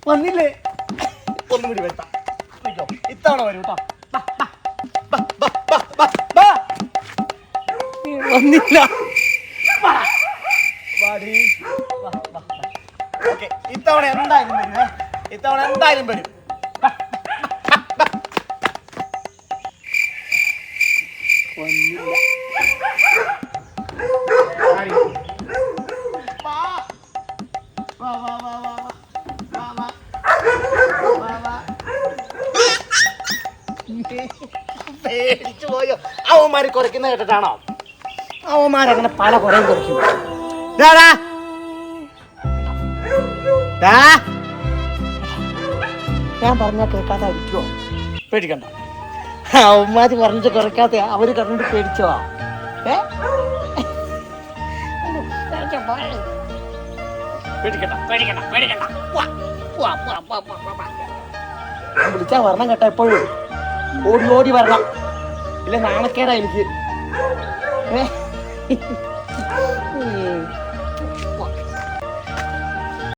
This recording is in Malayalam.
വന്നില്ലേ? ഒന്നും കൂടി വരുത്താം. ഇത്തവണ വരൂ കേട്ടോ. വന്നില്ല. ഓക്കെ, ഇത്തവണ എന്തായാലും വരും. ഇത്തവണ എന്തായാലും വരും. പേടിച്ചു പോയോ? അവന്മാര് കുറയ്ക്കുന്ന കേട്ടിട്ടാണോ? അവന്മാരങ്ങനെ പല കുറയും കുറയ്ക്കും. ഞാൻ പറഞ്ഞാൽ കേൾക്കാതെ അടിക്കുവോ? പേടിക്കണ്ട. അവന്മാര് പറഞ്ഞിട്ട് കുറയ്ക്കാത്ത അവര് കണ്ടിട്ട് പേടിച്ചോ? പേടിക്കണ്ട പേടിക്കണ്ട പേടിക്കണ്ട. വിളിച്ചാ വരണം കേട്ടോ. എപ്പോഴും ഓടി ഓടി വരണം. ഇല്ല നാണക്കേടാ എനിക്ക്.